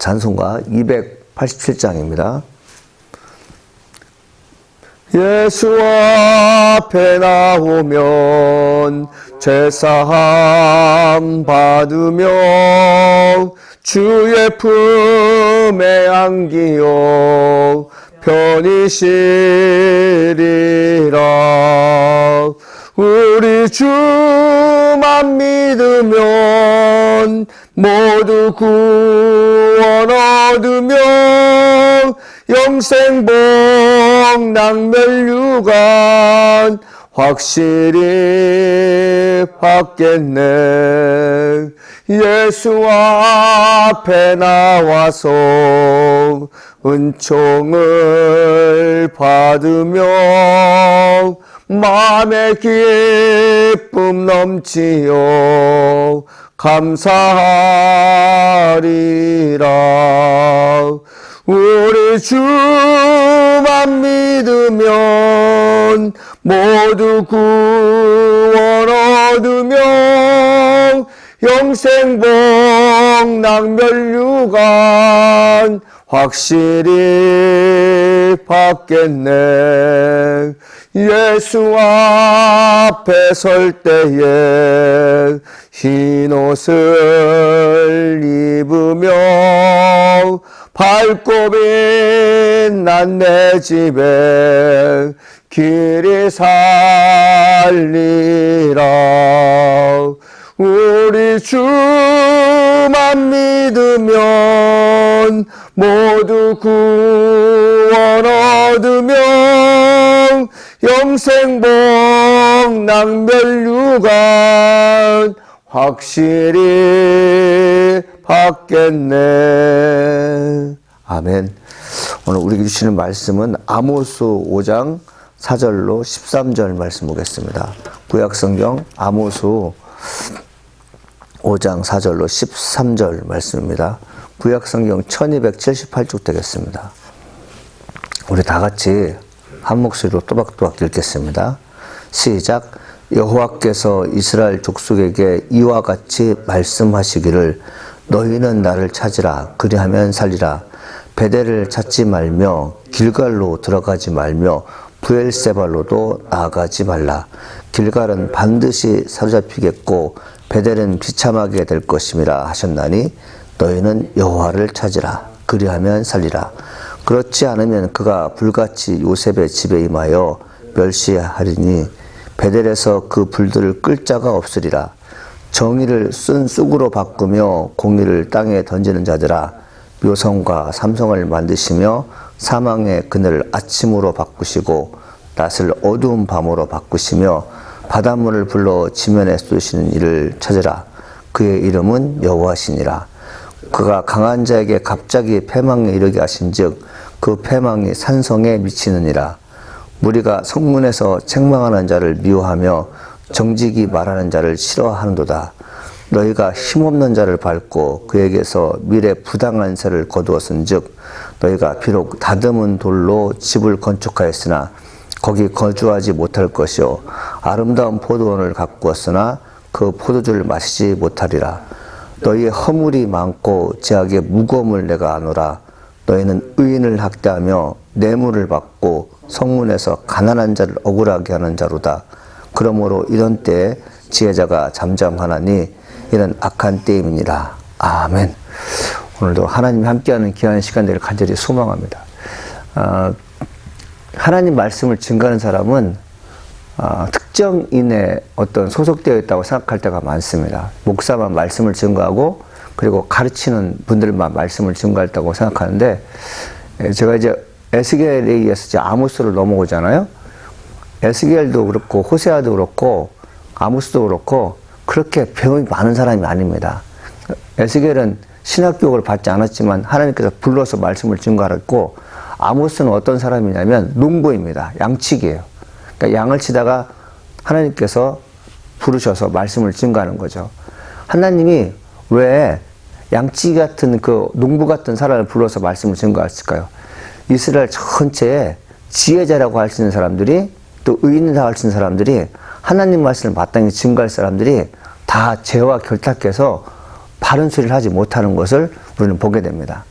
찬송가 287장입니다. 예수 앞에 나오면 죄사함 받으며 주의 품에 안기어 편히 쉬리라. 우리 주만 믿으면 모두 구원 얻으며 영생복 낭멸유관 확실히 받겠네. 예수 앞에 나와서 은총을 받으며 마음의 기쁨 넘치어 감사하리라. 우리 주만 믿으면 모두 구원 얻으며 영생복 낭멸유관 확실히 받겠네. 예수 앞에 설 때에 흰 옷을 입으며 밝고 빛난 내 집에 길이 살리라. 우리 주만 믿으면 모두 구원 얻으며 영생복 낭멸유관 확실히 받겠네. 아멘. 오늘 우리에게 주시는 말씀은 아모스 5장 4절로 13절 말씀 보겠습니다. 구약성경 아모스 5장 4절로 13절 말씀입니다. 구약성경 1278쪽 되겠습니다. 우리 다 같이 한 목소리로 또박또박 읽겠습니다. 시작. 여호와께서 이스라엘 족속에게 이와 같이 말씀하시기를 너희는 나를 찾으라. 그리하면 살리라. 베델을 찾지 말며 길갈로 들어가지 말며 브엘세발로도 나아가지 말라. 길갈은 반드시 사로잡히겠고 베델은 비참하게 될 것임이라 하셨나니 너희는 여호와를 찾으라. 그리하면 살리라. 그렇지 않으면 그가 불같이 요셉의 집에 임하여 멸시하리니 베델에서 그 불들을 끌 자가 없으리라. 정의를 쓴 쑥으로 바꾸며 공의를 땅에 던지는 자들아, 묘성과 삼성을 만드시며 사망의 그늘을 아침으로 바꾸시고 낮을 어두운 밤으로 바꾸시며 바닷물을 불러 지면에 쏟으시는 이를 찾으라. 그의 이름은 여호와시니라. 그가 강한 자에게 갑자기 패망에 이르게 하신즉 그 패망이 산성에 미치느니라. 무리가 성문에서 책망하는 자를 미워하며 정직이 말하는 자를 싫어하는도다. 너희가 힘없는 자를 밟고 그에게서 미래 부당한 새를 거두었은즉 너희가 비록 다듬은 돌로 집을 건축하였으나 거기 거주하지 못할 것이요 아름다운 포도원을 가꾸었으나 그 포도주를 마시지 못하리라. 너희의 허물이 많고 제약의 무거움을 내가 아노라. 너희는 의인을 학대하며 뇌물을 받고 성문에서 가난한 자를 억울하게 하는 자로다. 그러므로 이런 때에 지혜자가 잠잠하나니 이는 악한 때임이니라. 아멘. 오늘도 하나님이 함께하는 귀한 시간 되기를 간절히 소망합니다. 하나님 말씀을 증거하는 사람은 특정인의 어떤 소속되어 있다고 생각할 때가 많습니다. 목사만 말씀을 증거하고 그리고 가르치는 분들만 말씀을 증거했다고 생각하는데, 제가 이제 에스겔에 의해서 이제 아모스를 넘어오잖아요. 에스겔도 그렇고 호세아도 그렇고 아모스도 그렇고 그렇게 배움이 많은 사람이 아닙니다. 에스겔은 신학교육을 받지 않았지만 하나님께서 불러서 말씀을 증거하였고, 아모스는 어떤 사람이냐면 농부입니다. 양치기예요. 그러니까 양을 치다가 하나님께서 부르셔서 말씀을 증거하는 거죠. 하나님이 왜 양치기 같은 그 농부 같은 사람을 불러서 말씀을 증거했을까요? 이스라엘 전체에 지혜자라고 할 수 있는 사람들이, 또 의인이라고 할 수 있는 사람들이, 하나님 말씀을 마땅히 증거할 사람들이 다 죄와 결탁해서 바른 소리를 하지 못하는 것을 우리는 보게 됩니다.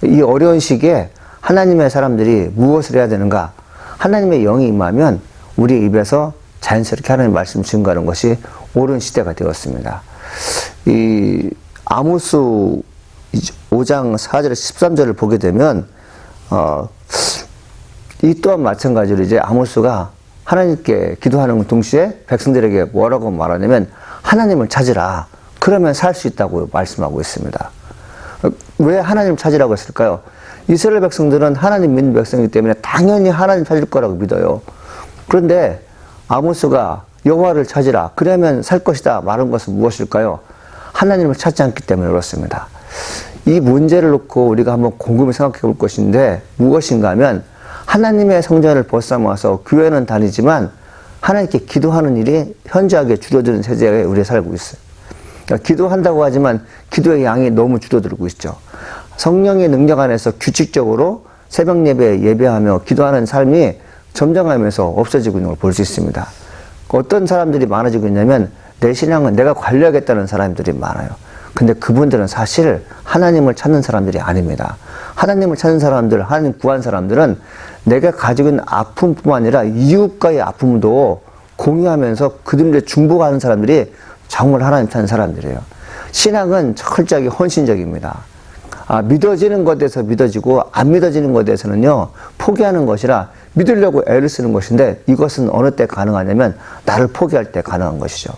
이 어려운 시기에 하나님의 사람들이 무엇을 해야 되는가? 하나님의 영이 임하면 우리 입에서 자연스럽게 하나님 말씀 증거하는 것이 옳은 시대가 되었습니다. 이 아모스 5장 4절 13절을 보게 되면 이 또한 마찬가지로 이제 아모스가 하나님께 기도하는 동시에 백성들에게 뭐라고 말하냐면 하나님을 찾으라. 그러면 살 수 있다고 말씀하고 있습니다. 왜 하나님을 찾으라고 했을까요? 이스라엘 백성들은 하나님 믿는 백성이기 때문에 당연히 하나님 찾을 거라고 믿어요. 그런데 아모스가 여호와를 찾으라. 그러면 살 것이다. 말한 것은 무엇일까요? 하나님을 찾지 않기 때문에 그렇습니다. 이 문제를 놓고 우리가 한번 곰곰이 생각해 볼 것인데 무엇인가 하면 하나님의 성전을 벗삼아서 교회는 다니지만 하나님께 기도하는 일이 현저하게 줄어드는 세대에 우리가 살고 있어요. 그러니까 기도한다고 하지만 기도의 양이 너무 줄어들고 있죠. 성령의 능력 안에서 규칙적으로 새벽 예배에 예배하며 기도하는 삶이 점점하면서 없어지고 있는 걸 볼 수 있습니다. 어떤 사람들이 많아지고 있냐면 내 신앙은 내가 관리하겠다는 사람들이 많아요. 근데 그분들은 사실 하나님을 찾는 사람들이 아닙니다. 하나님을 찾는 사람들, 하나님 구한 사람들은 내가 가지고 있는 아픔뿐만 아니라 이웃과의 아픔도 공유하면서 그들을 중보하는 사람들이 정말 하나님 찾는 사람들이에요. 신앙은 철저하게 헌신적입니다. 믿어지는 것에서 믿어지고 안 믿어지는 것에서는요 포기하는 것이라 믿으려고 애를 쓰는 것인데 이것은 어느 때 가능하냐면 나를 포기할 때 가능한 것이죠.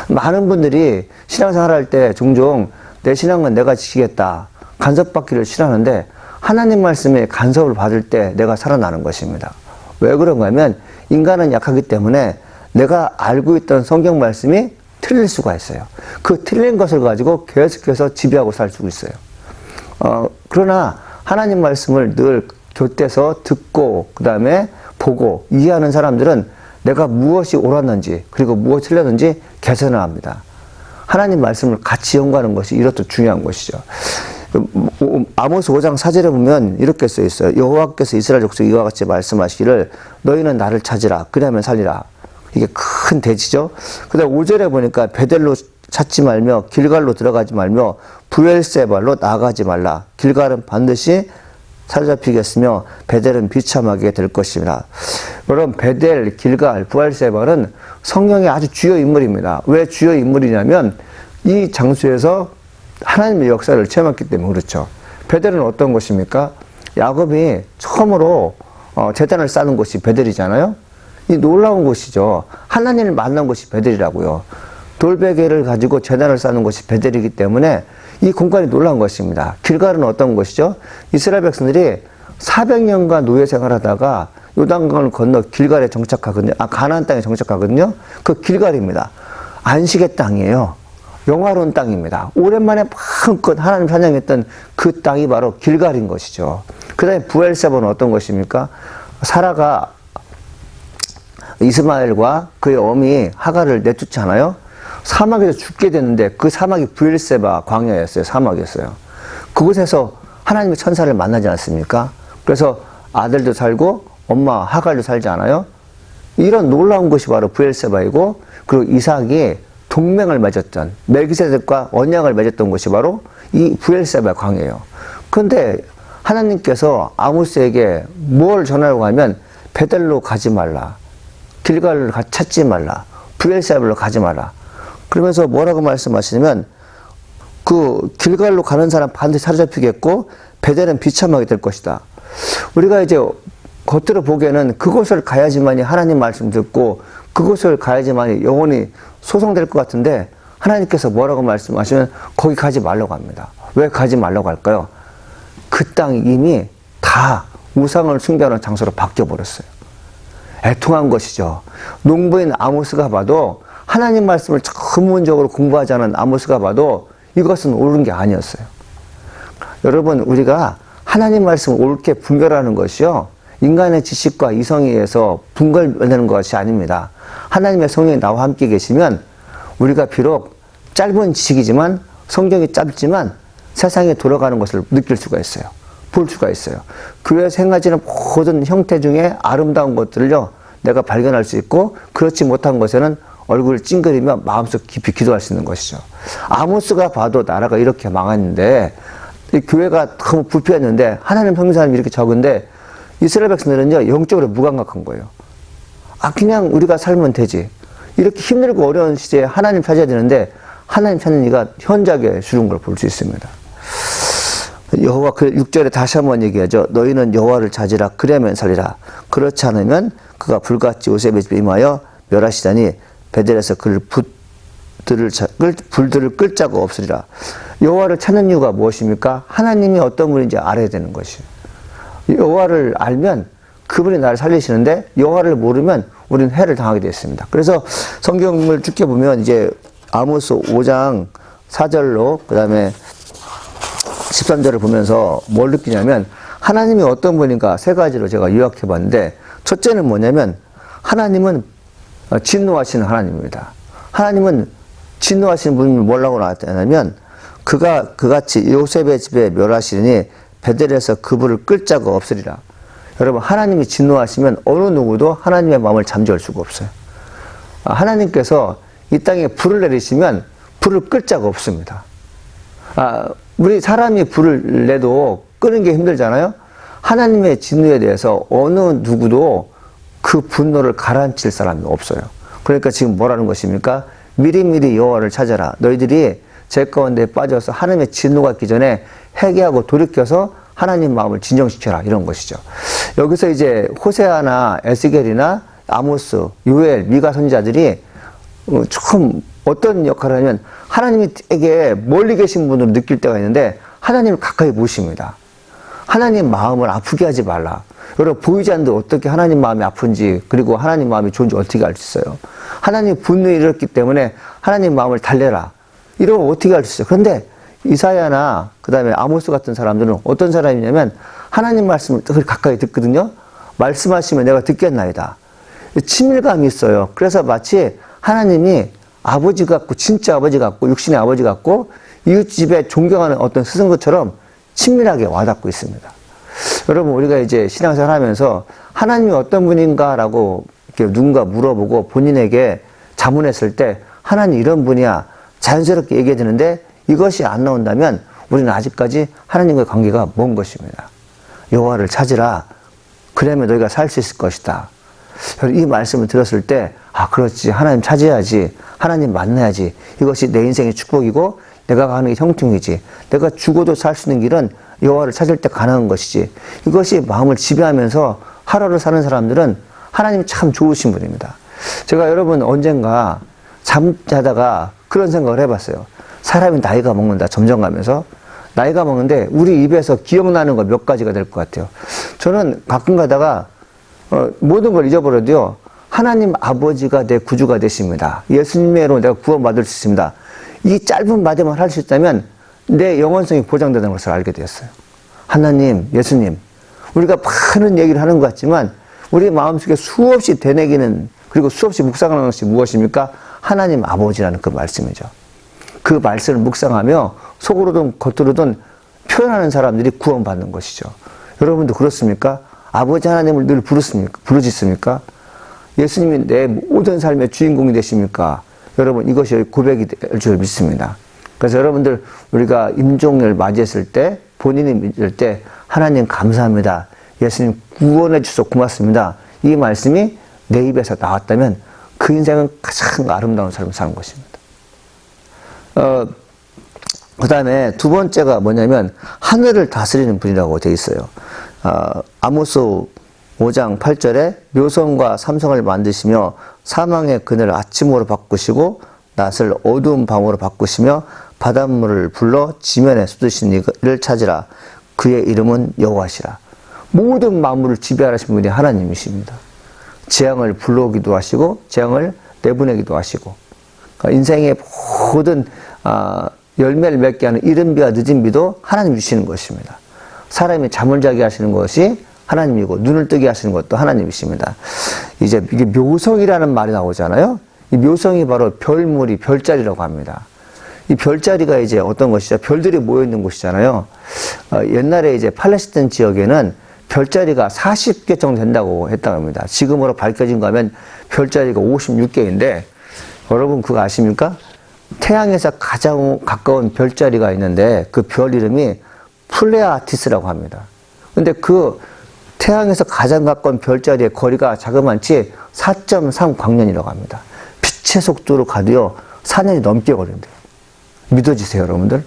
많은 분들이 신앙생활 할 때 종종 내 신앙은 내가 지키겠다 간섭받기를 싫어하는데 하나님 말씀에 간섭을 받을 때 내가 살아나는 것입니다. 왜 그런가 하면 인간은 약하기 때문에 내가 알고 있던 성경 말씀이 틀릴 수가 있어요. 그 틀린 것을 가지고 계속해서 지배하고 살 수 있어요. 그러나 하나님 말씀을 늘 곁에서 듣고 그 다음에 보고 이해하는 사람들은 내가 무엇이 옳았는지 그리고 무엇이 틀렸는지 개선을 합니다. 하나님 말씀을 같이 연구하는 것이 이렇듯 중요한 것이죠. 아모스 5장 4절에 보면 이렇게 써 있어요. 여호와께서 이스라엘 족속 이와 같이 말씀하시기를 너희는 나를 찾으라 그리하면 살리라. 이게 큰 대지죠. 그 다음 5절에 보니까 베델로 찾지 말며 길갈로 들어가지 말며 브엘세발로 나가지 말라. 길갈은 반드시 사로잡히겠으며 베델은 비참하게 될 것입니다. 여러분 베델, 길갈, 브엘세발은 성경의 아주 주요 인물입니다. 왜 주요 인물이냐면 이 장소에서 하나님의 역사를 체험했기 때문에 그렇죠. 베델은 어떤 곳입니까? 야곱이 처음으로 제단을 쌓는 곳이 베델이잖아요. 이 놀라운 곳이죠. 하나님을 만난 곳이 베델이라고요. 돌베개를 가지고 제단을 쌓는 곳이 베델이기 때문에 이 공간이 놀라운 것입니다. 길갈은 어떤 곳이죠? 이스라엘 백성들이 400년간 노예 생활하다가 요단강을 건너 길갈에 정착하거든요. 가나안 땅에 정착하거든요. 그 길갈입니다. 안식의 땅이에요. 영화로운 땅입니다. 오랜만에 마음껏 하나님 찬양했던 그 땅이 바로 길갈인 것이죠. 그 다음에 브엘세바는 어떤 것입니까? 사라가 이스마엘과 그의 어미 하갈을 내쫓잖아요. 사막에서 죽게 됐는데 그 사막이 브엘세바 광야였어요. 사막이었어요. 그곳에서 하나님의 천사를 만나지 않습니까? 그래서 아들도 살고 엄마 하갈도 살지 않아요? 이런 놀라운 것이 바로 브엘세바이고 그리고 이삭이 동맹을 맺었던 멜기세덱과 언약을 맺었던 것이 바로 이 브엘세바 광야예요. 그런데 하나님께서 아모스에게 뭘 전하려고 하면 베델로 가지 말라. 길갈을 찾지 말라. 브엘세바로 가지 마라. 그러면서 뭐라고 말씀하시냐면 그 길갈로 가는 사람 반드시 사로잡히겠고 베델은 비참하게 될 것이다. 우리가 이제 겉으로 보기에는 그곳을 가야지만이 하나님 말씀 듣고 그곳을 가야지만이 영혼이 소성될 것 같은데 하나님께서 뭐라고 말씀하시면 거기 가지 말라고 합니다. 왜 가지 말라고 할까요? 그 땅이 이미 다 우상을 숭배하는 장소로 바뀌어버렸어요. 애통한 것이죠. 농부인 아모스가 봐도 하나님 말씀을 전문적으로 공부하지 않은 아모스가 봐도 이것은 옳은 게 아니었어요. 여러분 우리가 하나님 말씀을 옳게 분별하는 것이요 인간의 지식과 이성에 의해서 분별되는 것이 아닙니다. 하나님의 성령이 나와 함께 계시면 우리가 비록 짧은 지식이지만 성경이 짧지만 세상에 돌아가는 것을 느낄 수가 있어요. 볼 수가 있어요. 교회에서 행하지는 모든 형태 중에 아름다운 것들을요 내가 발견할 수 있고 그렇지 못한 것에는 얼굴을 찡그리며 마음속 깊이 기도할 수 있는 것이죠. 아모스가 봐도 나라가 이렇게 망했는데 이 교회가 너무 부패했는데 하나님 섬기는 사람이 이렇게 적은데 이스라엘 백성들은요 영적으로 무감각한 거예요. 아 그냥 우리가 살면 되지. 이렇게 힘들고 어려운 시대에 하나님 찾아야 되는데 하나님 찾는 이가 현저하게 줄은 걸 볼 수 있습니다. 여호와 그 6절에 다시 한번 얘기하죠. 너희는 여호와를 찾으라 그래야만 살리라. 그렇지 않으면 그가 불같이 요셉의 집에 임하여 멸하시다니 베델에서 불들을 끌 자가 없으리라. 여호와를 찾는 이유가 무엇입니까? 하나님이 어떤 분인지 알아야 되는 것이에요. 여호와를 알면 그분이 나를 살리시는데 여호와를 모르면 우리는 해를 당하게 되어 있습니다. 그래서 성경을 쭉 보면 이제 아모스 5장 4절로 그 다음에 13절을 보면서 뭘 느끼냐면 하나님이 어떤 분인가 세 가지로 제가 요약해 봤는데 첫째는 뭐냐면 하나님은 진노하시는 하나님입니다. 하나님은 진노하시는 분이 뭐라고 나왔냐면 그가 그같이 요셉의 집에 멸하시니 베델에서 그불을 끌 자가 없으리라. 여러분 하나님이 진노하시면 어느 누구도 하나님의 마음을 잠재울 수가 없어요. 하나님께서 이 땅에 불을 내리시면 불을 끌 자가 없습니다. 우리 사람이 불을 내도 끄는 게 힘들잖아요. 하나님의 진노에 대해서 어느 누구도 그 분노를 가라앉힐 사람이 없어요. 그러니까 지금 뭐라는 것입니까? 미리미리 여호와를 찾아라. 너희들이 죄 가운데 빠져서 하나님의 진노가 있기 전에 회개하고 돌이켜서 하나님 마음을 진정시켜라. 이런 것이죠. 여기서 이제 호세아나 에스겔이나 아모스, 요엘, 미가 선지자들이 조금 어떤 역할을 하냐면 하나님에게 멀리 계신 분으로 느낄 때가 있는데 하나님을 가까이 모십니다. 하나님 마음을 아프게 하지 말라. 여러분 보이지 않는데 어떻게 하나님 마음이 아픈지 그리고 하나님 마음이 좋은지 어떻게 알 수 있어요? 하나님 분노에 이르렀기 때문에 하나님 마음을 달래라. 이러면 어떻게 알 수 있어요? 그런데 이사야나 그 다음에 아모스 같은 사람들은 어떤 사람이냐면 하나님 말씀을 가까이 듣거든요. 말씀하시면 내가 듣겠나이다. 친밀감이 있어요. 그래서 마치 하나님이 아버지 같고 진짜 아버지 같고 육신의 아버지 같고 이웃집에 존경하는 어떤 스승것처럼 친밀하게 와닿고 있습니다. 여러분 우리가 이제 신앙생활 하면서 하나님이 어떤 분인가라고 이렇게 누군가 물어보고 본인에게 자문했을 때 하나님 이런 분이야 자연스럽게 얘기해 주는데 이것이 안 나온다면 우리는 아직까지 하나님과의 관계가 먼 것입니다. 여호와를 찾으라. 그러면 너희가 살 수 있을 것이다. 이 말씀을 들었을 때 그렇지 하나님 찾아야지 하나님 만나야지 이것이 내 인생의 축복이고 내가 가는 게 형통이지 내가 죽어도 살 수 있는 길은 여호와를 찾을 때 가능한 것이지 이것이 마음을 지배하면서 하루를 사는 사람들은 하나님이 참 좋으신 분입니다. 제가 여러분 언젠가 잠자다가 그런 생각을 해봤어요. 사람이 나이가 먹는다 점점 가면서 나이가 먹는데 우리 입에서 기억나는 거 몇 가지가 될 것 같아요. 저는 가끔 가다가 모든 걸 잊어버려도요. 하나님 아버지가 내 구주가 되십니다. 예수님으로 내가 구원받을 수 있습니다. 이 짧은 말에만 할 수 있다면 내 영원성이 보장되는 것을 알게 되었어요. 하나님, 예수님. 우리가 많은 얘기를 하는 것 같지만 우리 마음속에 수없이 되뇌기는 그리고 수없이 묵상하는 것이 무엇입니까? 하나님 아버지라는 그 말씀이죠. 그 말씀을 묵상하며 속으로든 겉으로든 표현하는 사람들이 구원받는 것이죠. 여러분도 그렇습니까? 아버지 하나님을 늘 부르짖습니까? 예수님이 내 모든 삶의 주인공이 되십니까? 여러분 이것이 고백이 될 줄 믿습니다. 그래서 여러분들 우리가 임종을 맞이했을 때 본인이 믿을 때 하나님 감사합니다. 예수님 구원해 주셔서 고맙습니다. 이 말씀이 내 입에서 나왔다면 그 인생은 가장 아름다운 삶을 사는 것입니다. 그 다음에 두 번째가 뭐냐면 하늘을 다스리는 분이라고 되어 있어요. 아모스 5장 8절에 묘성과 삼성을 만드시며 사망의 그늘 아침으로 바꾸시고 낫을 어두운 밤으로 바꾸시며 바닷물을 불러 지면에 쏟으신 이를 찾으라. 그의 이름은 여호와시라. 모든 만물을 지배하시는 분이 하나님이십니다. 재앙을 불러오기도 하시고 재앙을 내보내기도 하시고 그러니까 인생의 모든 열매를 맺게 하는 이른 비와 늦은 비도 하나님 주시는 것입니다. 사람이 잠을 자게 하시는 것이 하나님이고 눈을 뜨게 하시는 것도 하나님이십니다. 이제 이게 묘성이라는 말이 나오잖아요. 이 묘성이 바로 별무리, 별자리라고 합니다. 이 별자리가 이제 어떤 것이죠? 별들이 모여 있는 곳이잖아요. 옛날에 이제 팔레스타인 지역에는 별자리가 40개 정도 된다고 했다고 합니다. 지금으로 밝혀진 거 하면 별자리가 56개인데 여러분 그거 아십니까? 태양에서 가장 가까운 별자리가 있는데 그 별 이름이 플레아티스라고 합니다. 근데 그 태양에서 가장 가까운 별자리의 거리가 자그마치 4.3 광년이라고 합니다. 빛의 속도로 가도요 4년이 넘게 걸린대요. 믿어지세요, 여러분들?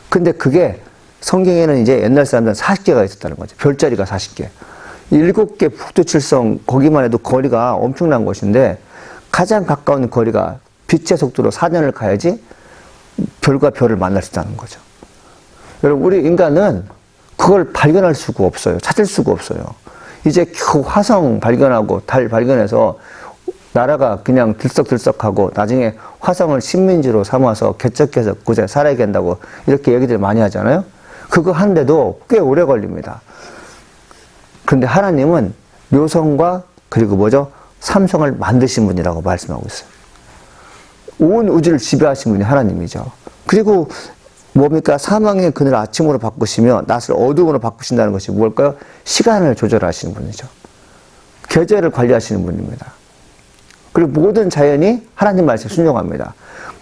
근데 그게 성경에는 이제 옛날 사람들은 40개가 있었다는 거죠. 별자리가 40개. 7개 북두칠성 거기만 해도 거리가 엄청난 것인데 가장 가까운 거리가 빛의 속도로 4년을 가야지 별과 별을 만날 수 있다는 거죠. 여러분, 우리 인간은 그걸 발견할 수가 없어요. 찾을 수가 없어요. 이제 겨우 화성 발견하고 달 발견해서 나라가 그냥 들썩들썩하고 나중에 화성을 식민지로 삼아서 개척해서 그곳에 살아야 된다고 이렇게 얘기들 많이 하잖아요. 그거 하는데도 꽤 오래 걸립니다. 그런데 하나님은 묘성과 그리고 뭐죠? 삼성을 만드신 분이라고 말씀하고 있어요. 온 우주를 지배하신 분이 하나님이죠. 그리고 뭡니까? 사망의 그늘 아침으로 바꾸시며 낮을 어둠으로 바꾸신다는 것이 뭘까요? 시간을 조절하시는 분이죠. 계절을 관리하시는 분입니다. 그리고 모든 자연이 하나님 말씀에 순종합니다.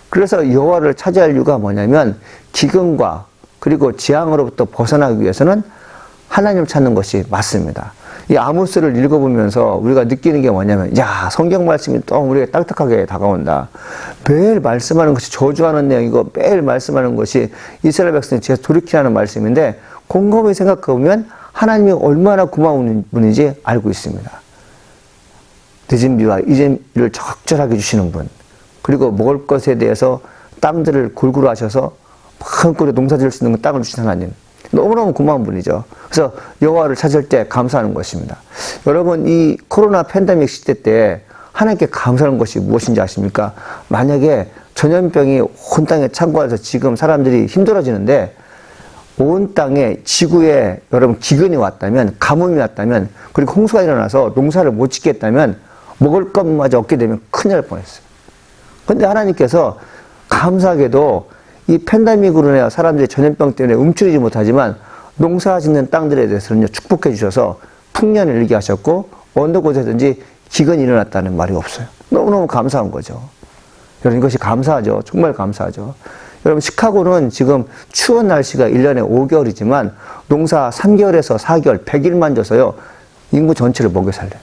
그래서 여호와를 찾아야 할 이유가 뭐냐면 기근과 그리고 재앙으로부터 벗어나기 위해서는 하나님을 찾는 것이 맞습니다. 이 아모스를 읽어보면서 우리가 느끼는 게 뭐냐면, 야, 성경 말씀이 또 우리에게 딱딱하게 다가온다. 매일 말씀하는 것이 저주하는 내용이고 매일 말씀하는 것이 이스라엘 백성이 제가 돌이키라는 말씀인데 곰곰이 생각해보면 하나님이 얼마나 고마운 분인지 알고 있습니다. 늦은 비와 이른 비를 적절하게 주시는 분, 그리고 먹을 것에 대해서 땅들을 골고루 하셔서 마음껏 농사 지을 수 있는 땅을 주신 하나님, 너무너무 고마운 분이죠. 그래서 여호와를 찾을 때 감사하는 것입니다. 여러분, 이 코로나 팬데믹 시대 때 하나님께 감사하는 것이 무엇인지 아십니까? 만약에 전염병이 온 땅에 창궐해서 지금 사람들이 힘들어지는데 온 땅에 지구에 여러분 기근이 왔다면, 가뭄이 왔다면, 그리고 홍수가 일어나서 농사를 못 짓겠다면 먹을 것마저 얻게 되면 큰일 날 뻔했어요. 그런데 하나님께서 감사하게도 이 팬데믹으로 인해 사람들이 전염병 때문에 움츠리지 못하지만 농사 짓는 땅들에 대해서는요, 축복해 주셔서 풍년을 일게 하셨고 어느 곳에든지 기근이 일어났다는 말이 없어요. 너무너무 감사한 거죠. 여러분, 이것이 감사하죠. 정말 감사하죠. 여러분, 시카고는 지금 추운 날씨가 1년에 5개월이지만 농사 3개월에서 4개월, 100일만 져서요, 인구 전체를 먹여 살려요.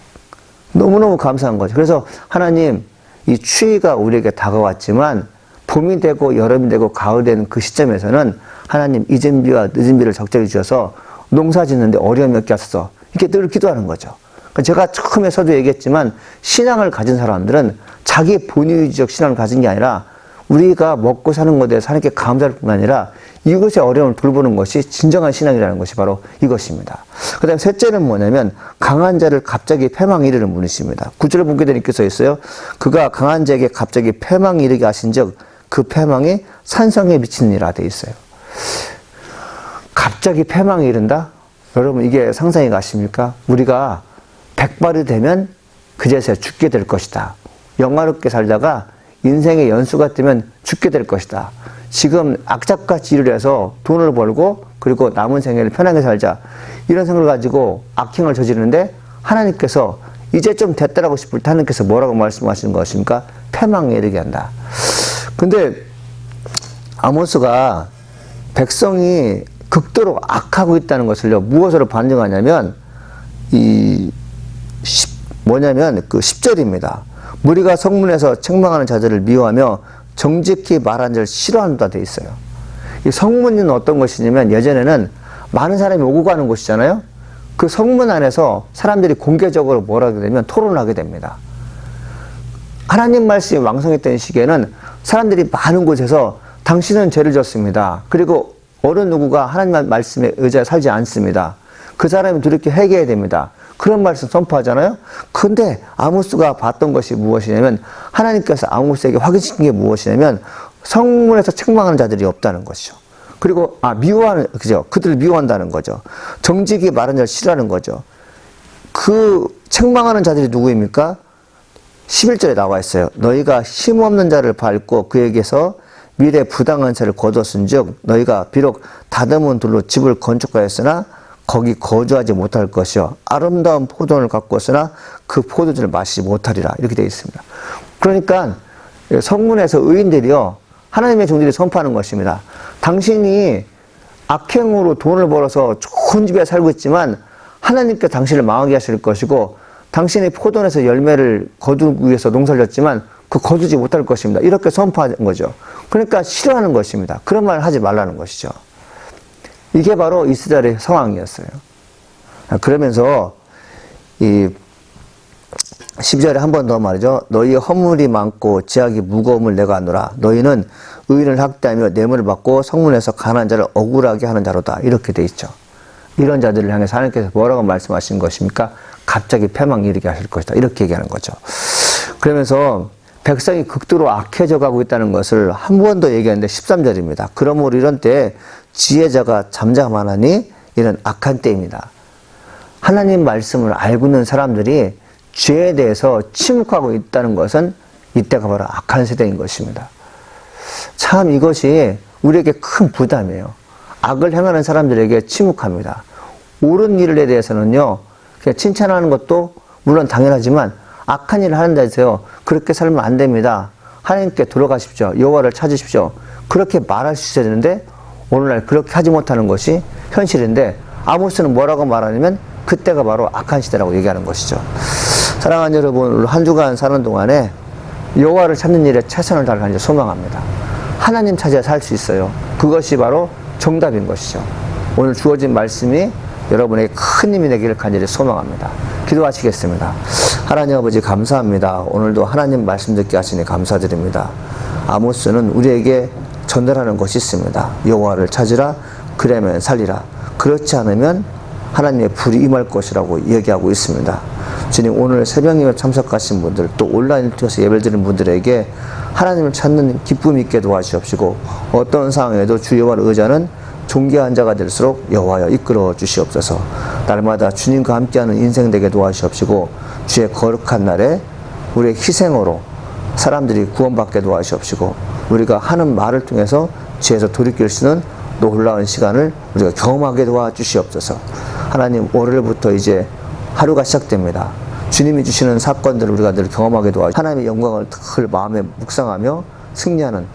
너무너무 감사한 거죠. 그래서 하나님, 이 추위가 우리에게 다가왔지만 봄이 되고 여름이 되고 가을이 되는 그 시점에서는 하나님 이른 비와 늦은 비를 적절히 주셔서 농사 짓는데 어려움이 없게 하소서, 이렇게 늘 기도하는 거죠. 제가 처음에서도 얘기했지만 신앙을 가진 사람들은 자기 본위주의적 신앙을 가진 게 아니라 우리가 먹고 사는 것에 대해서 하나님께 감사할 뿐만 아니라 이곳의 어려움을 돌보는 것이 진정한 신앙이라는 것이 바로 이것입니다. 그 다음에 셋째는 뭐냐면 강한 자를 갑자기 패망에 이르는 분이십니다. 9절을 보게 되니 이렇게 써 있어요. 그가 강한 자에게 갑자기 패망에 이르게 하신 즉 그 패망이 산성에 미치느니라 되어 있어요. 갑자기 패망에 이른다? 여러분, 이게 상상이 가십니까? 우리가 100발이 되면 그제서야 죽게 될 것이다. 영화롭게 살다가 인생의 연수가 되면 죽게 될 것이다. 지금 악착같이 일을 해서 돈을 벌고 그리고 남은 생애를 편하게 살자, 이런 생각을 가지고 악행을 저지르는데 하나님께서 이제 좀 됐다라고 싶을 때 하나님께서 뭐라고 말씀하시는 것입니까? 패망에 이르게 한다. 근데 아모스가 백성이 극도로 악하고 있다는 것을요, 무엇으로 반증하냐면 뭐냐면 그 10절입니다. 무리가 성문에서 책망하는 자들을 미워하며 정직히 말하는 자를 싫어한다 돼 있어요. 이 성문은 어떤 것이냐면 예전에는 많은 사람이 오고 가는 곳이잖아요. 그 성문 안에서 사람들이 공개적으로 뭘 하게 되면 토론하게 됩니다. 하나님 말씀이 왕성했던 시기에는 사람들이 많은 곳에서 당신은 죄를 졌습니다. 그리고 어느 누구가 하나님 말씀에 의지해 살지 않습니다. 그 사람이 돌이켜 회개해야 됩니다. 그런 말씀 선포하잖아요. 근데 아모스가 봤던 것이 무엇이냐면 하나님께서 아모스에게 확인시킨 게 무엇이냐면 성문에서 책망하는 자들이 없다는 것이죠. 그리고 미워하는, 그죠? 그들을 미워한다는 거죠. 정직히 말하는 자를 싫어하는 거죠. 그 책망하는 자들이 누구입니까? 11절에 나와 있어요. 너희가 힘없는 자를 밟고 그에게서 미래 부당한 세를 거뒀은즉 너희가 비록 다듬은 돌로 집을 건축하였으나 거기 거주하지 못할 것이요 아름다운 포도원을 가꾸었으나 그 포도주를 마시지 못하리라, 이렇게 되어 있습니다. 그러니까 성문에서 의인들이요, 하나님의 종들이 선포하는 것입니다. 당신이 악행으로 돈을 벌어서 좋은 집에 살고 있지만 하나님께 당신을 망하게 하실 것이고 당신이 포도원에서 열매를 거두기 위해서 농사를 졌지만 그 거두지 못할 것입니다. 이렇게 선포하는 거죠. 그러니까 싫어하는 것입니다. 그런 말을 하지 말라는 것이죠. 이게 바로 이스라엘의 상황이었어요. 그러면서 이 12절에 한 번 더 말이죠. 너희의 허물이 많고 죄악이 무거움을 내가 아노라. 너희는 의인을 학대하며 뇌물을 받고 성문에서 가난한 자를 억울하게 하는 자로다. 이렇게 돼 있죠. 이런 자들을 향해서 하나님께서 뭐라고 말씀하신 것입니까? 갑자기 패망 이르게 하실 것이다. 이렇게 얘기하는 거죠. 그러면서 백성이 극도로 악해져 가고 있다는 것을 한 번 더 얘기하는데 13절입니다. 그러므로 이런 때에 지혜자가 잠잠하나니 이런 악한 때입니다. 하나님 말씀을 알고 있는 사람들이 죄에 대해서 침묵하고 있다는 것은 이때가 바로 악한 세대인 것입니다. 참 이것이 우리에게 큰 부담이에요. 악을 행하는 사람들에게 침묵합니다. 옳은 일에 대해서는요, 그냥 칭찬하는 것도 물론 당연하지만 악한 일을 하는 데 있어서 그렇게 살면 안 됩니다. 하나님께 돌아가십시오. 여호와를 찾으십시오. 그렇게 말할 수 있어야 되는데 오늘날 그렇게 하지 못하는 것이 현실인데 아모스는 뭐라고 말하냐면 그때가 바로 악한 시대라고 얘기하는 것이죠. 사랑하는 여러분, 한 주간 사는 동안에 여호와를 찾는 일에 최선을 다하기를 소망합니다. 하나님 찾아야 살 수 있어요. 그것이 바로 정답인 것이죠. 오늘 주어진 말씀이 여러분에게 큰 힘이 되기를 간절히 소망합니다. 기도하시겠습니다. 하나님 아버지 감사합니다. 오늘도 하나님 말씀 듣게 하시니 감사드립니다. 아모스는 우리에게 전달하는 것이 있습니다. 여호와를 찾으라, 그러면 살리라. 그렇지 않으면 하나님의 불이 임할 것이라고 얘기하고 있습니다. 주님, 오늘 새벽예배 참석하신 분들, 또 온라인을 통해서 예배를 드리는 분들에게 하나님을 찾는 기쁨 있게 도와주시옵시고 어떤 상황에도 주 여호와를 의지하는 존귀한 자가 될수록 여호와여 이끌어 주시옵소서. 날마다 주님과 함께하는 인생 되게 도와주시옵시고 주의 거룩한 날에 우리의 희생으로 사람들이 구원받게 도와주시옵시고 우리가 하는 말을 통해서 죄에서 돌이킬 수 있는 놀라운 시간을 우리가 경험하게 도와주시옵소서. 하나님, 월요일부터 이제 하루가 시작됩니다. 주님이 주시는 사건들을 우리가 늘 경험하게 도와주시고 하나님의 영광을 늘 마음에 묵상하며 승리하는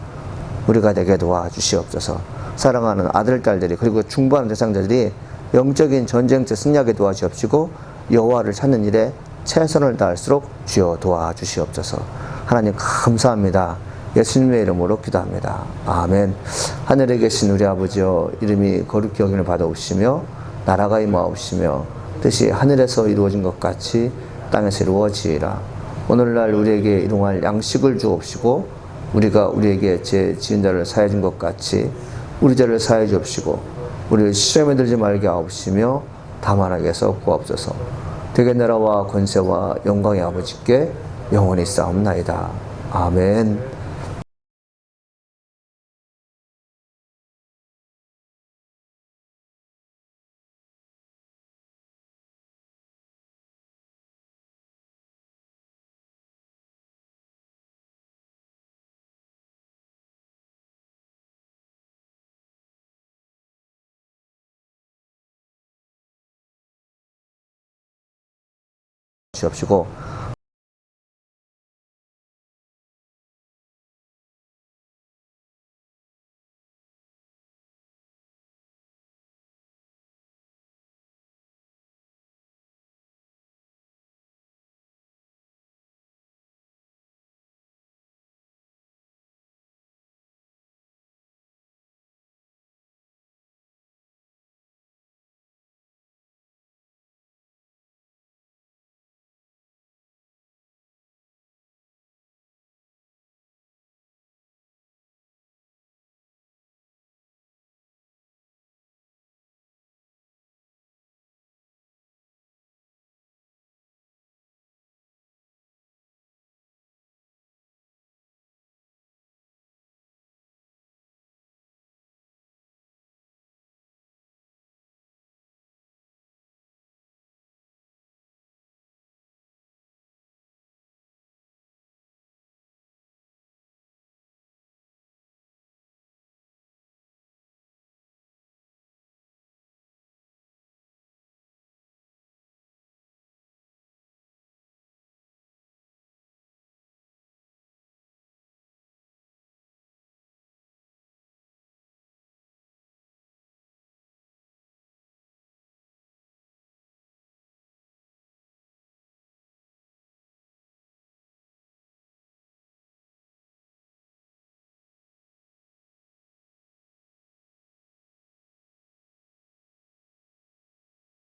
우리가 되게 도와주시옵소서. 사랑하는 아들, 딸들이 그리고 중보하는 대상자들이 영적인 전쟁터 승리하게 도와주옵시고 여호와를 찾는 일에 최선을 다할수록 주여 도와주시옵소서. 하나님 감사합니다. 예수님의 이름으로 기도합니다. 아멘. 하늘에 계신 우리 아버지여, 이름이 거룩히 여김을 받아오시며 나라가 임하옵시며 뜻이 하늘에서 이루어진 것 같이 땅에서 이루어지이라. 오늘날 우리에게 일용할 양식을 주옵시고 우리가 우리에게 죄 지은 자를 사해 준 것 같이 우리 죄를 사해 주옵시고 우리를 시험에 들지 말게 하옵시며 다만하게 해서 구하옵소서. 되게 나라와 권세와 영광의 아버지께 영원히 싸움나이다. 아멘. 주옵시고